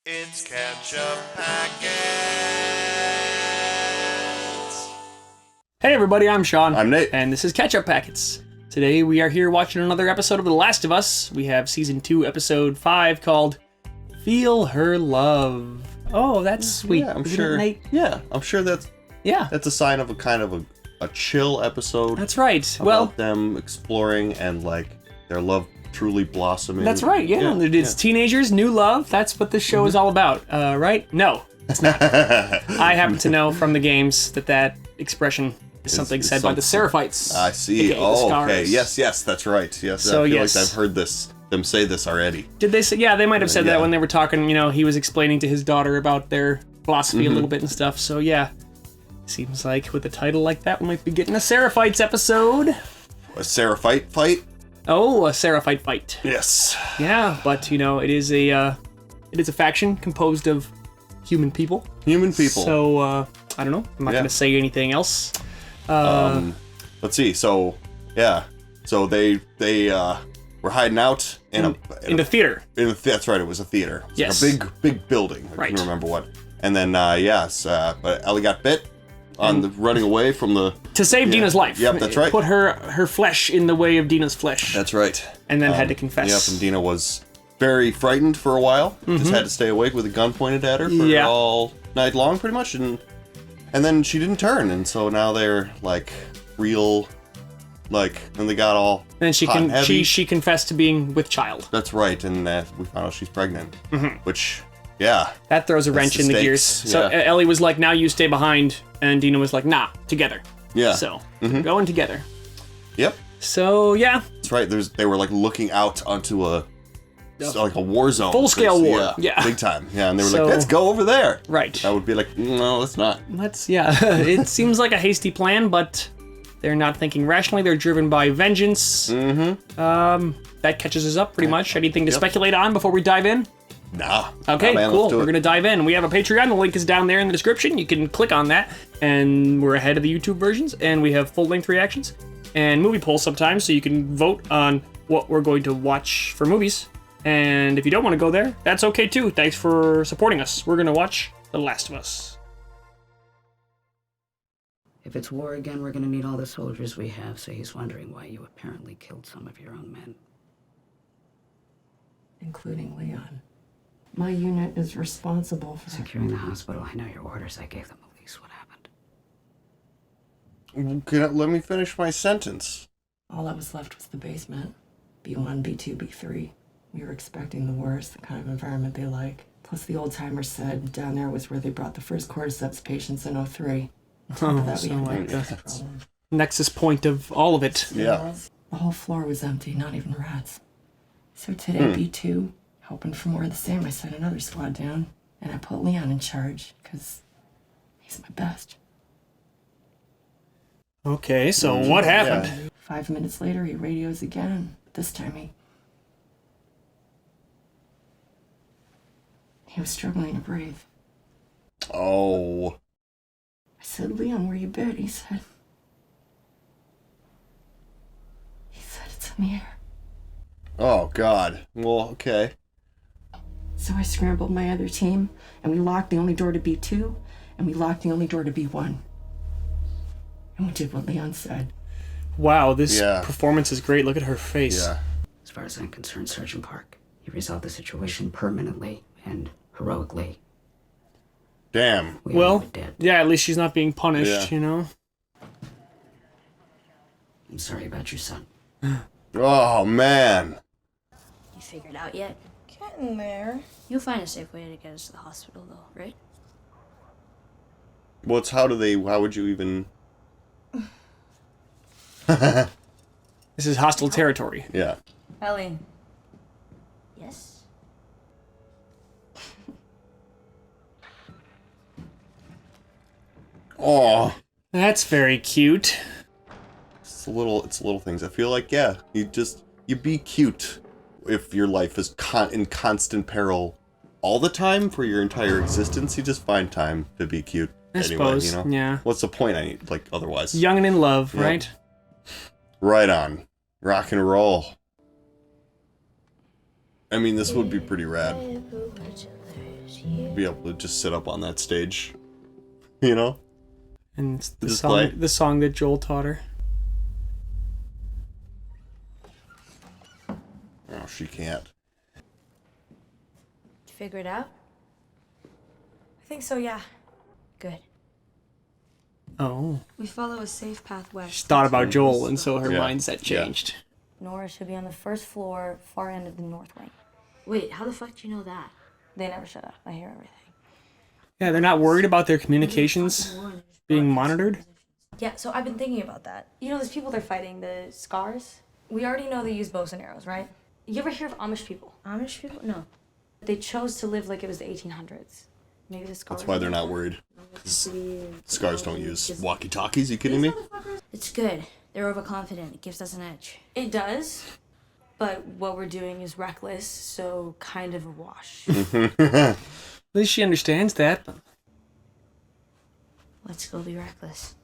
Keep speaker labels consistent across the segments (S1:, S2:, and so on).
S1: It's Ketchup Packets.
S2: Hey everybody, I'm Sean.
S3: I'm Nate.
S2: And this is Ketchup Packets. Today we are here watching another episode of The Last of Us. We have Season 2, Episode 5 called Feel Her Love. Oh, that's sweet.
S3: Yeah, I'm
S2: Isn't
S3: sure.
S2: it, Nate?
S3: Yeah, I'm sure that's
S2: Yeah,
S3: a sign of a kind of a chill episode.
S2: that's right.
S3: About
S2: Well,
S3: them exploring and like their love truly blossoming.
S2: that's right, yeah. It's teenagers, new love. That's what this show is all about, right? No, it's not. I happen to know from the games that expression is something said by the Seraphites.
S3: I see.
S2: aka the
S3: Oh,
S2: Scars.
S3: okay. Yes, that's right. Yes,
S2: So,
S3: I feel
S2: yes.
S3: like I've heard them say this already.
S2: Did they say? Yeah, they might have said
S3: Yeah.
S2: that when they were talking. You know, he was explaining to his daughter about their philosophy a little bit and stuff. So yeah, seems like with a title like that, we might be getting a Seraphites episode.
S3: A Seraphite fight?
S2: Oh, a Seraphite fight.
S3: Yes.
S2: Yeah, but you know, it is a faction composed of human people.
S3: Human people.
S2: So I don't know. I'm not
S3: Yeah.
S2: gonna say anything else.
S3: Let's see. So yeah. So they were hiding out in
S2: the theater.
S3: That's right. It was a theater. It was
S2: Yes.
S3: like a big building. I
S2: Right.
S3: can't remember what. And then but Ellie got bit on the running away from the.
S2: To save Dina's life.
S3: Yep, that's right.
S2: Put her flesh in the way of Dina's flesh.
S3: That's right.
S2: And then had to confess.
S3: Yep. And Dina was very frightened for a while. Just had to stay awake with a gun pointed at her for
S2: Yeah.
S3: all night long, pretty much. And then she didn't turn, and so now they're like real, like, and they got all.
S2: And then
S3: hot and heavy.
S2: she confessed to being with child.
S3: That's right, and we found out she's pregnant, which, yeah,
S2: That throws a wrench
S3: the
S2: in the
S3: stakes,
S2: gears. So
S3: yeah.
S2: Ellie was like, "Now you stay behind," and Dina was like, "Nah, together."
S3: yeah,
S2: So they're going together.
S3: yep,
S2: So yeah,
S3: that's right. They were like looking out onto like a war zone,
S2: Full-scale war, yeah.
S3: big time, yeah, and they were
S2: So-
S3: like, "Let's go over there."
S2: right.
S3: I would be like, "No, let's not."
S2: It seems like a hasty plan, but they're not thinking rationally. They're driven by vengeance. That catches us up pretty much. Anything to speculate on before we dive in?
S3: Nah.
S2: Okay,
S3: Nah, man,
S2: cool.
S3: let's do
S2: We're
S3: it.
S2: gonna dive in. We have a Patreon. The link is down there in the description. You can click on that, and we're ahead of the YouTube versions. And we have full-length reactions and movie polls sometimes, so you can vote on what we're going to watch for movies. And if you don't want to go there, that's okay too. Thanks for supporting us. We're gonna watch The Last of Us.
S4: If it's war again, we're gonna need all the soldiers we have, so he's wondering why you apparently killed some of your own men.
S5: Including Leon. My unit is responsible for
S4: Securing the hospital, I know your orders. I gave them the lease. What happened?
S3: Let me finish my sentence.
S5: all that was left was the basement. B1, B2, B3. We were expecting the worst, the kind of environment they like. Plus the old timers said down there was where they brought the first cordyceps patients in 03. On top of that, we
S2: so
S5: had
S2: like
S5: an access problem.
S2: Nexus point of all of it.
S3: Yeah.
S5: The whole floor was empty, not even rats. So today, B2, hoping for more of the same, I sent another squad down, and I put Leon in charge, because he's my best.
S2: Okay, so what happened?
S3: Yeah.
S5: 5 minutes later, he radios again. But this time, he was struggling to breathe.
S3: Oh.
S5: I said, Leon, were you bit? He said, it's in the air.
S3: Oh, God. Well, okay.
S5: So I scrambled my other team, and we locked the only door to B2, and we locked the only door to B1. And we did what Leon said.
S2: Wow, this
S3: Yeah.
S2: performance is great. Look at her face.
S3: Yeah.
S4: As far as I'm concerned, Sergeant Park, you resolved the situation permanently and heroically.
S3: Damn.
S4: We
S2: Well,
S4: are dead.
S2: yeah, at least she's not being punished,
S3: Yeah.
S2: you know?
S4: I'm sorry about your son.
S3: Oh, man.
S6: You figured out yet?
S7: Getting there.
S6: You'll find a safe way to get us to the hospital, though, right?
S3: How would you even...
S2: This is hostile territory.
S3: Yeah.
S7: Ellie,
S6: Yes.
S3: Oh.
S2: That's very cute.
S3: It's little things. I feel like, yeah, you be cute if your life is in constant peril all the time for your entire existence. You just find time to be cute.
S2: I
S3: anyway,
S2: suppose,
S3: you know?
S2: yeah.
S3: What's the point? Otherwise.
S2: Young and in love,
S3: Yeah.
S2: right?
S3: Right on. Rock and roll. I mean, this would be pretty rad.
S6: Who were to lose you.
S3: Be able to just sit up on that stage, you know?
S2: And it's
S3: Just play.
S2: the song that Joel taught her.
S3: Oh, she can't.
S6: Did you figure it out?
S7: I think so, yeah.
S6: Good.
S2: Oh.
S7: We follow a safe path west.
S2: She thought about Joel, and so her
S3: Yeah.
S2: mindset changed.
S6: Nora should be on the first floor, far end of the north wing. Wait, how the fuck do you know that? They never shut up. I hear everything.
S2: Yeah, they're not worried about their communications being monitored.
S7: Yeah, so I've been thinking about that. You know those people they're fighting, the Scars? We already know they use bows and arrows, right? You ever hear of Amish people?
S6: Amish people? No.
S7: They chose to live like it was the 1800s. Maybe the Scars.
S3: That's why they're not worried. Scars don't use walkie-talkies, you kidding me?
S6: It's good. They're overconfident. It gives us an edge.
S7: It does, but what we're doing is reckless, so kind of a wash.
S2: At least she understands that. But
S6: Let's go be reckless.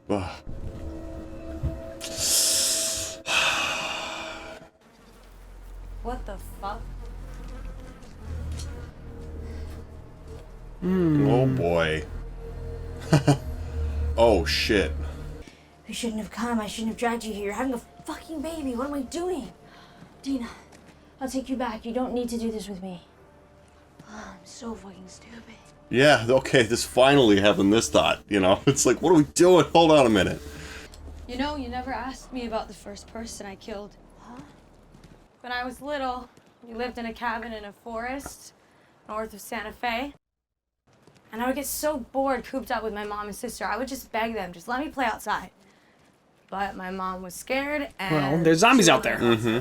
S3: Ugh.
S7: What the fuck?
S3: Oh boy. Oh shit.
S6: We shouldn't have come. I shouldn't have dragged you here. You're having a fucking baby. What am I doing? Dina, I'll take you back. You don't need to do this with me. Oh, I'm so fucking stupid.
S3: Yeah, okay, this finally having this thought, you know? It's like, what are we doing? Hold on a minute.
S7: You know, you never asked me about the first person I killed.
S6: Huh?
S7: When I was little, we lived in a cabin in a forest north of Santa Fe. And I would get so bored, cooped up with my mom and sister, I would just beg them, just let me play outside. But my mom was scared, and...
S2: well, there's zombies out there.
S3: Mm-hmm.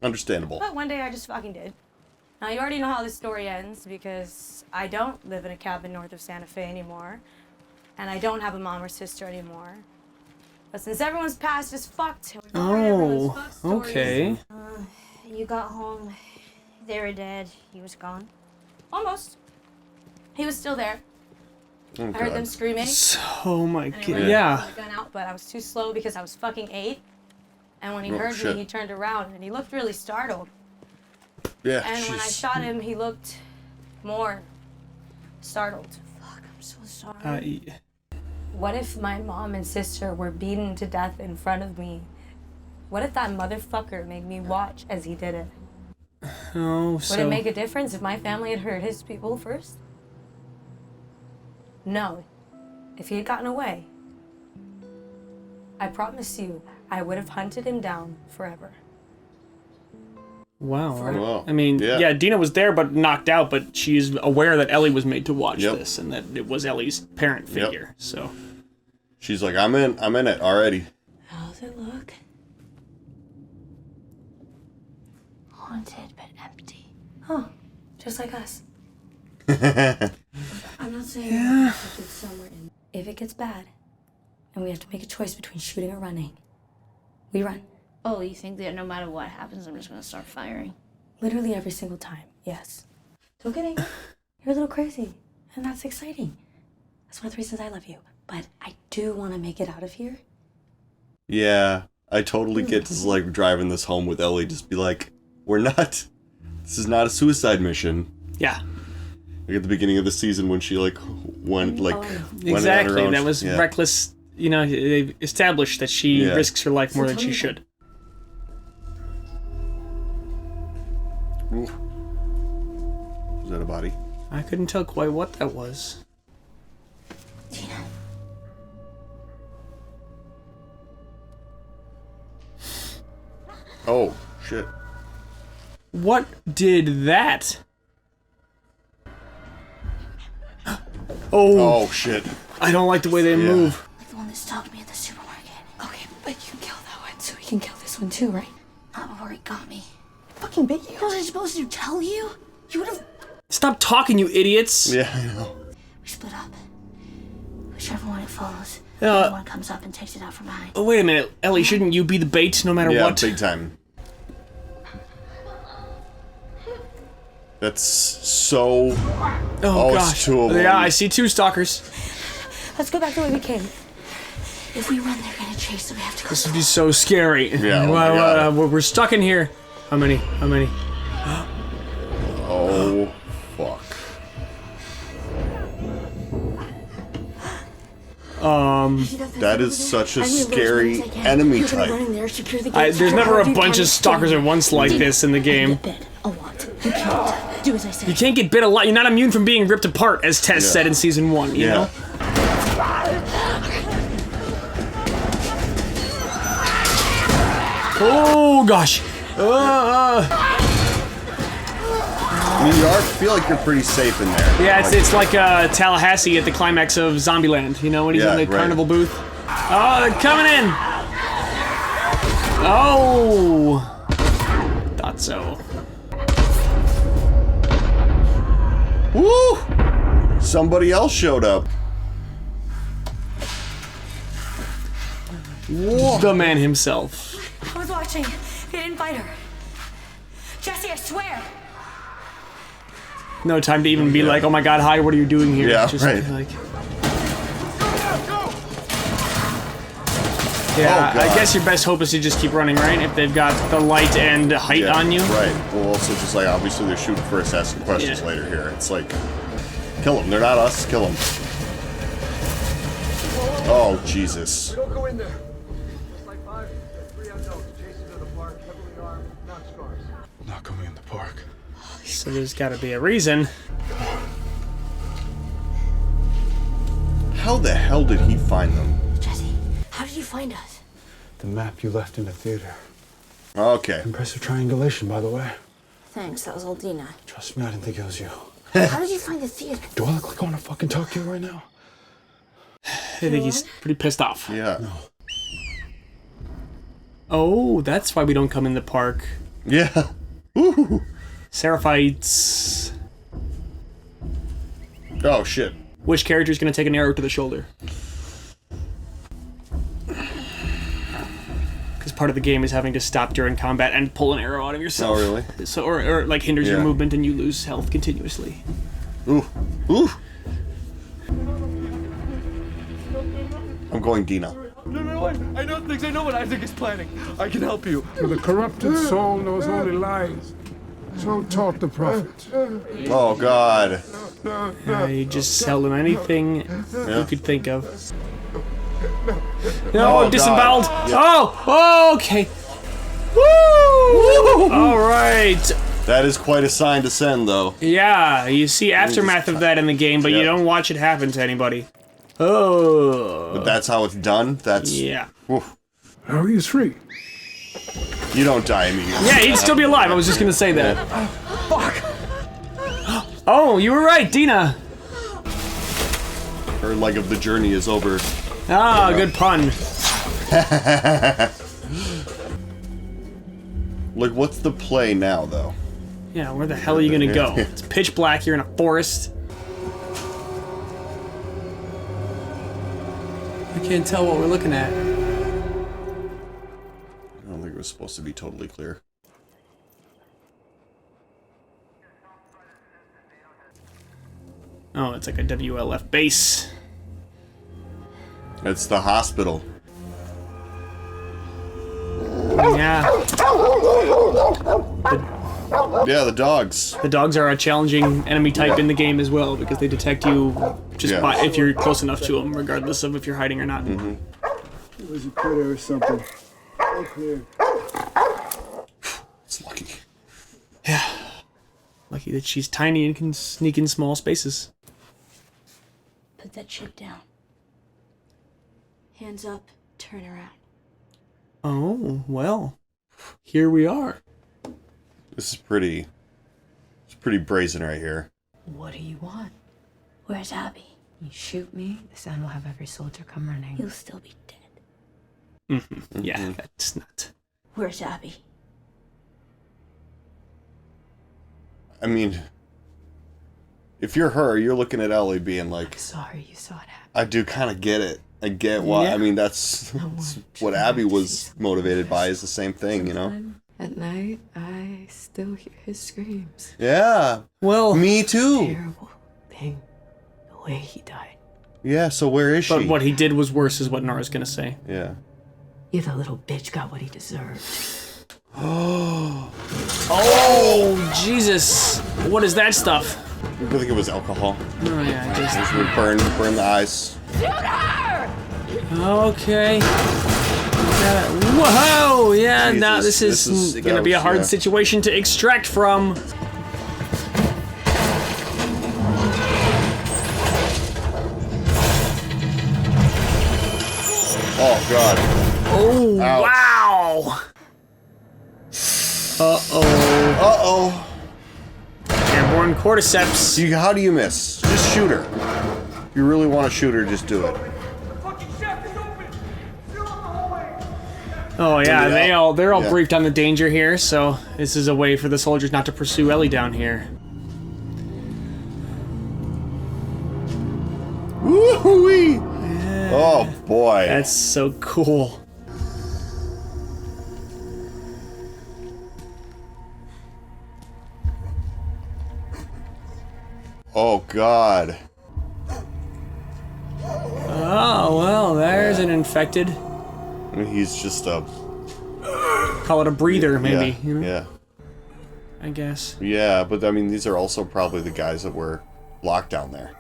S3: Understandable.
S7: But one day I just fucking did. Now, you already know how this story ends, because I don't live in a cabin north of Santa Fe anymore. And I don't have a mom or sister anymore. But since everyone's past is fucked, and we've heard everyone's fuck stories,
S2: Okay.
S6: You got home. They were dead. He was gone.
S7: Almost. He was still there.
S3: Oh,
S7: I heard them
S3: God.
S7: screaming.
S2: Oh my
S7: And I
S2: god.
S7: went to
S2: Yeah.
S7: pull the gun out, but I was too slow because I was fucking 8. And when he
S3: Oh,
S7: heard
S3: shit.
S7: me, he turned around and he looked really startled.
S3: Yeah,
S7: And when I
S3: she's-
S7: shot him, he looked more startled.
S6: Fuck, I'm so sorry.
S7: What if my mom and sister were beaten to death in front of me? What if that motherfucker made me watch as he did it?
S2: Oh,
S7: Would
S2: so
S7: it make a difference if my family had hurt his people first? No. If he had gotten away, I promise you, I would have hunted him down forever.
S2: wow.
S3: Wow.
S2: I mean,
S3: Yeah.
S2: yeah, Dina was there but knocked out, but she's aware that Ellie was made to watch
S3: Yep.
S2: this and that it was Ellie's parent
S3: Yep.
S2: figure. So
S3: She's like, I'm in it already.
S7: How's it look?
S6: Haunted but empty.
S7: Oh, just like us.
S6: I'm not saying it's somewhere in.
S7: If it gets bad, and we have to make a choice between shooting or running, we run.
S6: Oh, you think that no matter what happens, I'm just gonna start firing?
S7: Literally every single time, yes. Don't get angry. You're a little crazy, and that's exciting. That's one of the reasons I love you. But I do want to make it out of here.
S3: Yeah, I totally get to like driving this home with Ellie. Just be like, this is not a suicide mission.
S2: yeah,
S3: Like at the beginning of the season when she like went
S7: I know.
S3: on her
S2: exactly.
S3: own.
S2: That was
S3: Yeah.
S2: reckless. You know, they established that she
S3: Yeah.
S2: risks her life more than
S7: tell
S2: she
S7: me
S2: should.
S3: Ooh. Was that a body?
S2: I couldn't tell quite what that was.
S6: Dina.
S3: Oh shit!
S2: What did that? Oh,
S3: Oh shit!
S2: I don't like the way they
S3: Yeah.
S2: move.
S6: Like the one that stopped me at the supermarket.
S7: Okay, but you can kill that one, so we can kill this one too, right?
S6: Not before he got me.
S7: Fucking big you.
S6: What was I supposed to tell you? You would have.
S2: Stop talking, you idiots!
S3: Yeah, I know.
S6: We split up. Whichever one it follows.
S2: Uh,
S6: the other one comes up and takes it out from behind.
S2: Oh, wait a minute, Ellie, shouldn't you be the bait no matter
S3: Yeah,
S2: what?
S3: big time. That's so.
S2: Oh,
S3: it's
S2: gosh.
S3: two of them.
S2: Yeah, I see 2 stalkers.
S7: Let's go back the way we came.
S6: If we run, they're gonna chase, so we have to go
S2: This would be so scary.
S3: Yeah, oh my God.
S2: We're stuck in here. How many?
S3: Oh, fuck. That is such a scary enemy type.
S2: There's never a bunch of stalkers at once like this in the game.
S6: A lot. You can't. Do as I say.
S2: You can't get bit a lot. You're not immune from being ripped apart, as Tess said in season 1, you know? Oh, gosh.
S3: I mean, I feel like you're pretty safe in there.
S2: Yeah, it's like Tallahassee at the climax of Zombieland, you know, when he's in the carnival booth. Oh, they're coming in! Oh! Thought so.
S3: Woo! Somebody else showed up.
S2: Whoa. The man himself.
S7: I was watching. They didn't fight her. Jesse, I swear.
S2: No time to even be like, oh my god, hi, what are you doing here?
S3: Yeah,
S2: just
S3: right.
S2: Like, yeah, I guess your best hope is to just keep running, right? If they've got the light and height on you.
S3: Right. Well, also just like, obviously they're shooting first, asking questions later here. It's like, kill them. They're not us. Kill them. Oh, Jesus.
S8: Don't go in there. It's like 5, 3 unknowns. Chasing to the park, heavily armed, not scars.
S9: Not going in the park.
S2: So there's gotta be a reason.
S3: How the hell did he find them?
S6: Jesse, how did you find us?
S9: The map you left in the theater.
S3: Okay.
S9: Impressive triangulation, by the way.
S6: Thanks, that was all Dina.
S9: Trust me, I didn't think it was you.
S6: How did you find the theater?
S9: Do I look like I want to fucking talk to you right now?
S2: I think he's pretty pissed off.
S3: Yeah.
S9: No.
S2: Oh, that's why we don't come in the park.
S3: Yeah. Ooh.
S2: Seraphites.
S3: Oh, shit.
S2: Which character's gonna take an arrow to the shoulder? Because part of the game is having to stop during combat and pull an arrow out of yourself.
S3: Oh, really?
S2: So, or like hinders your movement and you lose health continuously.
S3: Ooh. Ooh. I'm going Dina.
S8: No, I know things. I know what Isaac is planning. I can help you.
S10: For the corrupted soul knows only lies. So taught the prophets.
S3: Oh, God.
S2: You just sell them anything you could think of.
S3: Oh,
S2: No, disemboweled.
S3: God.
S2: Oh, okay. Woo! All right.
S3: That is quite a sign to send, though.
S2: Yeah, you see aftermath of that in the game, but you don't watch it happen to anybody. Oh.
S3: But that's how it's done? That's...
S2: Yeah.
S3: Oof.
S10: Now he is free.
S3: You don't die immediately.
S2: Yeah, he'd still be alive. I was just gonna say that.
S8: Fuck.
S2: Oh, you were right, Dina.
S3: Her leg of the journey is over.
S2: Ah, good pun.
S3: Like, what's the play now, though?
S2: Yeah, where the hell are you gonna go? It's pitch black. You're in a forest. I can't tell what we're looking at.
S3: I don't think it was supposed to be totally clear.
S2: Oh, it's like a WLF base.
S3: It's the hospital.
S2: Yeah.
S3: Yeah, the dogs.
S2: The dogs are a challenging enemy type in the game as well because they detect you just by if you're close enough to them, regardless of if you're hiding or not.
S10: It was a critter or something. All clear.
S3: It's lucky.
S2: Yeah. Lucky that she's tiny and can sneak in small spaces.
S6: Put that shit down. Hands up, turn around.
S2: Oh, well. Here we are.
S3: This is pretty... It's pretty brazen right here.
S5: What do you want?
S6: Where's Abby?
S5: You shoot me, the sound will have every soldier come running.
S6: You'll still be dead.
S2: Yeah, that's not...
S6: Where's Abby?
S3: I mean... If you're her, you're looking at Ellie being like...
S5: Sorry you saw it happen.
S3: I do kind of get it. I get why.
S2: Yeah.
S3: I mean, that's what Abby was motivated by, is the same thing, you know?
S5: At night, I still hear his screams.
S3: Yeah.
S2: Well...
S3: Me too.
S5: Terrible thing, the way he died.
S3: Yeah, so where is she?
S2: But what he did was worse is what Nara's gonna say.
S3: Yeah.
S5: You the little bitch got what he deserved.
S2: Oh, Jesus. What is that stuff?
S3: I think it was alcohol.
S2: Oh yeah, just
S3: Just would burn the eyes.
S2: okay. Whoa! Yeah,
S3: Jesus,
S2: now this is gonna be a hard situation to extract from.
S3: Oh god.
S2: Oh
S3: Ouch.
S2: wow! Uh-oh.
S3: Uh-oh.
S2: Airborne cordyceps.
S3: How do you miss? Just shoot her. If you really want to shoot her, just do it.
S2: Oh yeah, they're all
S3: Yeah.
S2: briefed on the danger here, so this is a way for the soldiers not to pursue Ellie down here.
S3: Woo-wee! Oh boy.
S2: That's so cool.
S3: Oh god.
S2: Oh well, there's an infected.
S3: I mean, he's just a...
S2: Call it a breather, maybe.
S3: Yeah,
S2: You know?
S3: yeah.
S2: I guess.
S3: Yeah, but I mean, these are also probably the guys that were locked down there.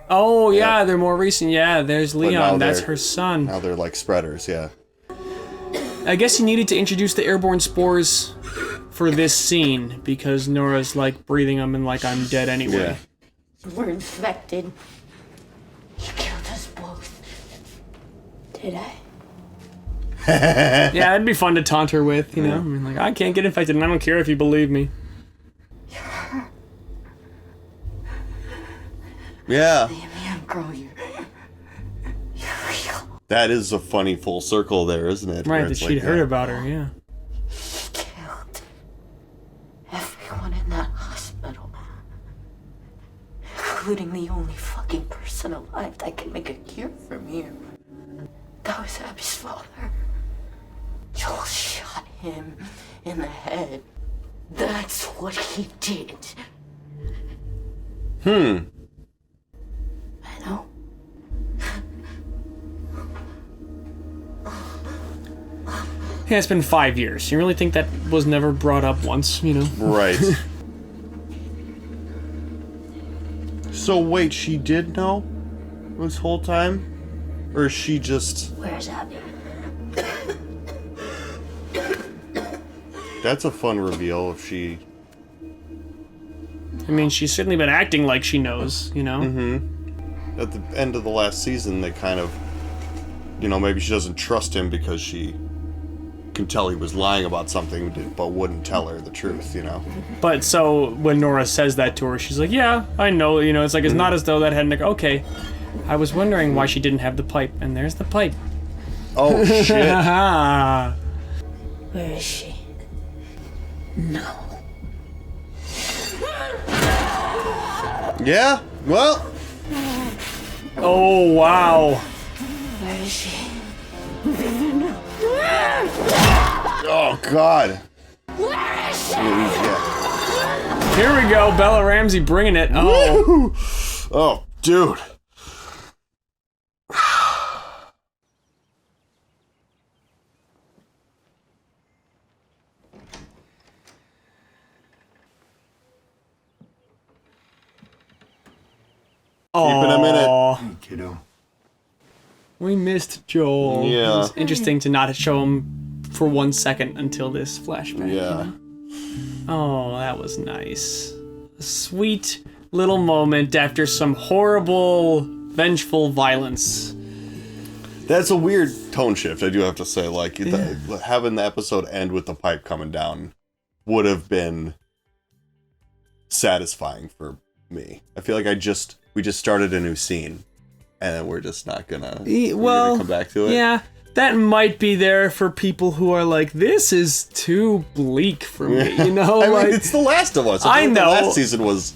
S2: Oh yeah, they're more recent. Yeah, there's
S3: now
S2: Leon. That's
S3: they're-
S2: her son.
S3: Now they're like spreaders, yeah.
S2: I guess he needed to introduce the airborne spores for this scene because Nora's like breathing them and like I'm dead anyway.
S6: We're infected. You killed us both. Did I?
S2: Yeah, it'd be fun to taunt her with, you know? I mean, like, I can't get infected and I don't care if you believe me.
S3: Yeah.
S6: Man, girl, you're real.
S3: That is a funny full circle there, isn't it?
S2: Right,
S3: Where
S2: that
S3: it's
S2: she'd
S3: like,
S2: heard
S3: yeah.
S2: about her, yeah.
S6: Killed everyone in that hospital. Including the only fucking person alive that can make a cure for me. That was Abby's father. Joel shot him in the head. That's what he did. I know.
S2: Yeah, it's been 5 years. You really think that was never brought up once, you know?
S3: Right. So wait, she did know this whole time? Or is she just...
S6: Where's Abby?
S3: That's a fun reveal if she...
S2: I mean, she's certainly been acting like she knows, you know?
S3: At the end of the last season, they kind of... You know, maybe she doesn't trust him because she can tell he was lying about something, but wouldn't tell her the truth, you know?
S2: But so when Nora says that to her, she's like, yeah, I know, you know, it's like, it's not as though that hadn't, like, okay. I was wondering why she didn't have the pipe, and there's the pipe.
S3: Oh, shit.
S6: Where is she? No.
S3: Yeah? Well...
S2: Oh, wow.
S6: Where is she?
S3: Oh, God.
S6: Where is she?
S3: Yeah.
S2: Here we go, Bella Ramsey bringing it. Oh.
S3: Woo! Oh, dude. Keeping a minute.
S2: Aw,
S9: Kiddo.
S2: we missed Joel.
S3: Yeah.
S2: It was interesting to not show him for 1 second until this flashback.
S3: Yeah.
S2: Oh, that was nice. A sweet little moment after some horrible, vengeful violence.
S3: That's a weird tone shift, I do have to say. Like, having the episode end with the pipe coming down would have been satisfying for me. I feel like we just started a new scene, and then we're just not gonna, come back to it.
S2: Yeah, that might be there for people who are like, this is too bleak for me, you know?
S3: I
S2: like,
S3: mean, it's The Last of Us.
S2: I
S3: feel like
S2: know.
S3: The last season was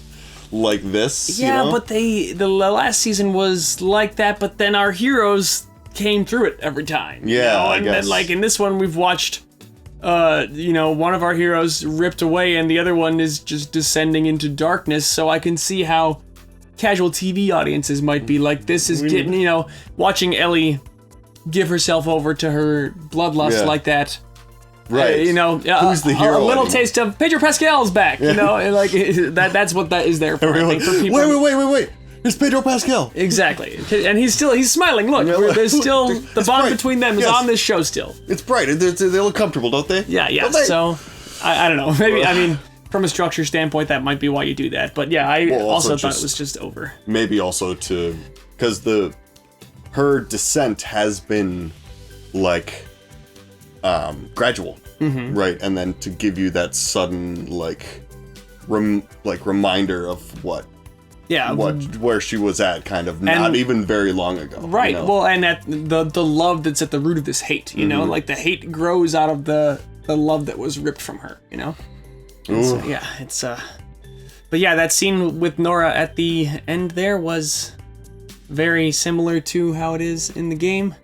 S3: like this.
S2: yeah,
S3: you know?
S2: but the last season was like that, but then our heroes came through it every time. you
S3: Yeah,
S2: know?
S3: I
S2: And
S3: guess.
S2: then, like, in this one, we've watched, one of our heroes ripped away, and the other one is just descending into darkness, so I can see how casual TV audiences might be like, this is getting, watching Ellie give herself over to her bloodlust
S3: Yeah.
S2: like that
S3: Right.
S2: You know,
S3: Who's the hero
S2: a little
S3: anymore?
S2: taste of Pedro Pascal's back. You know, and like that's what that is there for. I think, for people.
S3: Wait. It's Pedro Pascal.
S2: Exactly, and he's smiling. Look, there's still the
S3: It's
S2: bond
S3: bright.
S2: between them is
S3: Yes.
S2: on this show still.
S3: It's bright. They look comfortable, don't they?
S2: Yeah.
S3: Don't they?
S2: So, I don't know. Maybe I mean, from a structure standpoint, that might be why you do that. But yeah, I also thought it was just over.
S3: Maybe also because her descent has been like gradual, right? And then to give you that sudden reminder of where she was at, kind of not even very long ago,
S2: right?
S3: You know?
S2: Well, and at the love that's at the root of this hate, you know, like the hate grows out of the love that was ripped from her, you know. So, yeah, it's but yeah, that scene with Nora at the end there was very similar to how it is in the game,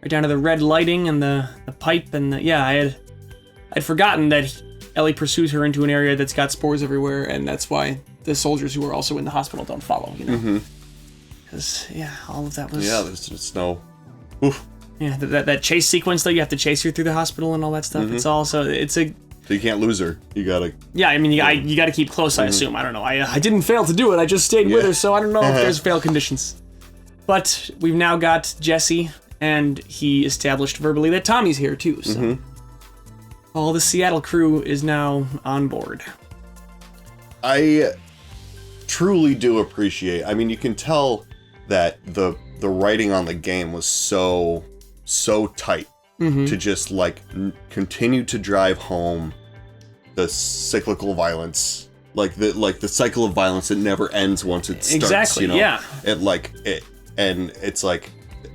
S2: right down to the red lighting and the pipe and I'd forgotten that Ellie pursues her into an area that's got spores everywhere, and that's why the soldiers who are also in the hospital don't follow, you know. Because all of that was
S3: there's just no. Oof.
S2: Yeah, that chase sequence though, you have to chase her through the hospital and all that stuff. It's all so
S3: you can't lose her. You gotta.
S2: Yeah, I mean, you got to keep close. I assume. I don't know. I didn't fail to do it. I just stayed with her, so I don't know if there's fail conditions. But we've now got Jesse, and he established verbally that Tommy's here too. So all the Seattle crew is now on board.
S3: I truly do appreciate. I mean, you can tell that the writing on the game was so tight to just continue to drive home the cyclical violence, like the cycle of violence that never ends once it starts.
S2: Exactly.
S3: You know?
S2: Yeah.
S3: And it's like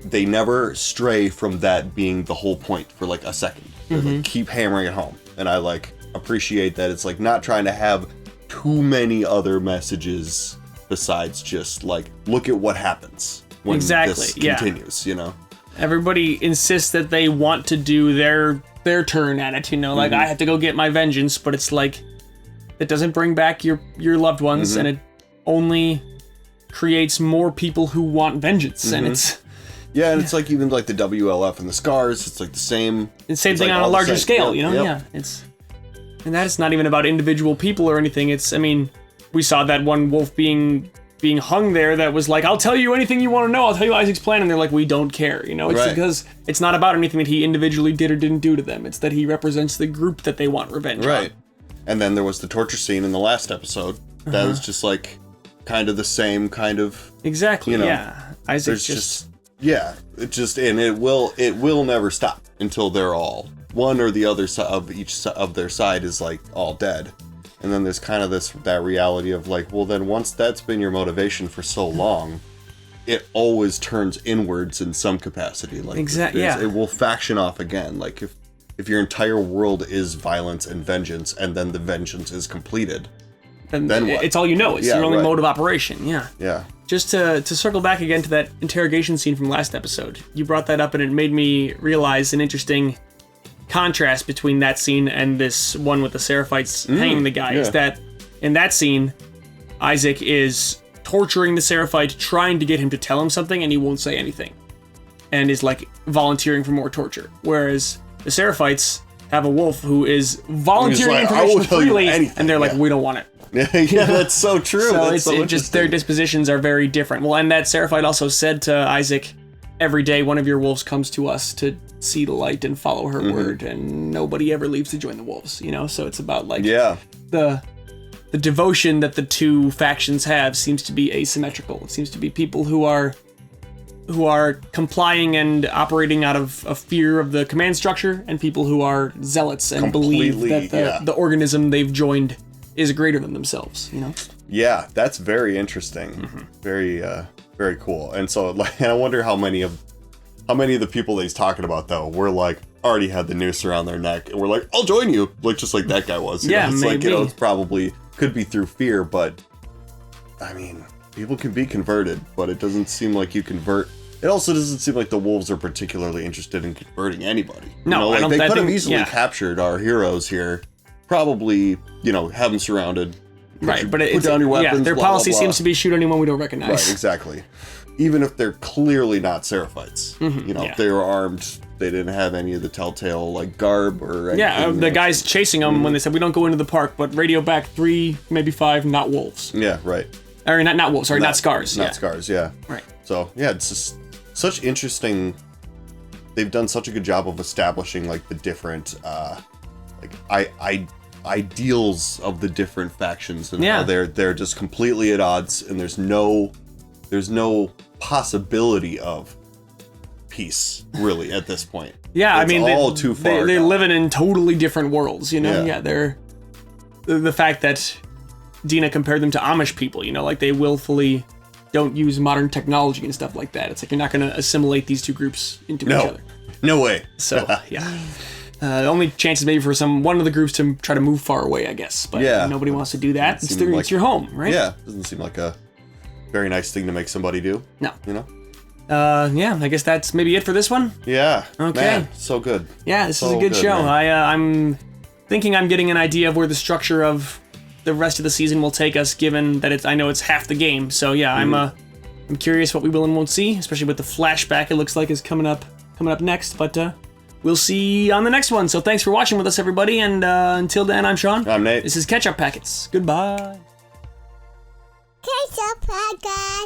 S3: they never stray from that being the whole point for like a second. They keep hammering it home, and I appreciate that it's not trying to have too many other messages besides just look at what happens when this continues, you know.
S2: Everybody insists that they want to do their turn at it, you know, I have to go get my vengeance, but it's it doesn't bring back your loved ones, and it only creates more people who want vengeance, and it's
S3: it's even the WLF and the scars, it's the same.
S2: It's same thing on a larger scale, you know. Yeah, and that's not even about individual people or anything. It's, I mean, we saw that one wolf being hung there that was I'll tell you anything you want to know. I'll tell you Isaac's plan, and they're we don't care, you know. It's because it's not about anything that he individually did or didn't do to them. It's that he represents the group that they want revenge on.
S3: And then there was the torture scene in the last episode that was just kind of the same kind of
S2: exactly,
S3: you know,
S2: Isaac
S3: and it will never stop until they're all one or the other side of each of their side is all dead. And then there's kind of that reality of well, then once that's been your motivation for so long, it always turns inwards in some capacity.
S2: Exactly. Yeah.
S3: It will faction off again. If your entire world is violence and vengeance, and then the vengeance is completed, then what?
S2: It's all you know. It's your only mode of operation. Yeah.
S3: Yeah.
S2: Just to circle back again to that interrogation scene from last episode, you brought that up, and it made me realize an interesting contrast between that scene and this one with the Seraphites hanging the guy is that in that scene, Isaac is torturing the Seraphite, trying to get him to tell him something, and he won't say anything, and is volunteering for more torture. Whereas the Seraphites have a wolf who is volunteering information freely, and they're we don't want it.
S3: Yeah, that's so true.
S2: So
S3: that's
S2: it's just their dispositions are very different. Well, and that Seraphite also said to Isaac, every day one of your wolves comes to us to see the light and follow her word, and nobody ever leaves to join the wolves, you know. So it's about the devotion that the two factions have seems to be asymmetrical. It seems to be people who are complying and operating out of fear of the command structure, and people who are zealots and believe that the organism they've joined is greater than themselves, you know.
S3: Yeah, that's very interesting. Very very cool. And so and I wonder how many of the people that he's talking about though were already had the noose around their neck and were I'll join you, just like that guy was.
S2: Yeah,
S3: it's
S2: maybe.
S3: it's probably could be through fear, but I mean, people can be converted, but it doesn't seem like you convert. It also doesn't seem like the wolves are particularly interested in converting anybody.
S2: No,
S3: you know, they could have
S2: think,
S3: easily captured our heroes here. Probably, have them surrounded.
S2: Right, but
S3: put down your weapons.
S2: Their policy seems to be shoot anyone we don't recognize.
S3: Right, exactly. Even if they're clearly not Seraphites, if they're armed, They didn't have any of the telltale like garb or
S2: Yeah,
S3: anything
S2: the
S3: else.
S2: guys chasing them when they said we don't go into the park, but radio back 3, maybe 5, not wolves.
S3: Yeah, right.
S2: Or not wolves. Sorry, not scars.
S3: Not scars. Yeah.
S2: Right.
S3: So yeah, it's just such interesting. They've done such a good job of establishing like the different ideals of the different factions and how they're just completely at odds, and there's no possibility of peace really at this point.
S2: Yeah,
S3: It's
S2: I mean,
S3: all too far.
S2: They're
S3: gone.
S2: living in totally different worlds, you know?
S3: Yeah.
S2: Yeah, they're... The fact that Dina compared them to Amish people, you know, like they willfully don't use modern technology and stuff like that. It's like you're not going to assimilate these two groups into each other.
S3: No way.
S2: So, yeah. The only chance is maybe for one of the groups to try to move far away, I guess. But nobody wants to do that. It's your home, right?
S3: Yeah, doesn't seem like a very nice thing to make somebody do.
S2: No.
S3: You know?
S2: Yeah, I guess that's maybe it for this one.
S3: Yeah.
S2: Okay.
S3: Man, so good.
S2: Yeah, this is
S3: So
S2: a good show.
S3: man.
S2: I'm thinking I'm getting an idea of where the structure of the rest of the season will take us, given that I know it's half the game. So yeah, I'm curious what we will and won't see, especially with the flashback. It looks like is coming up next, but we'll see on the next one. So thanks for watching with us, everybody, and until then, I'm Sean.
S3: I'm Nate.
S2: This is Catch Up Packets. Goodbye.
S11: Catch up, podcast.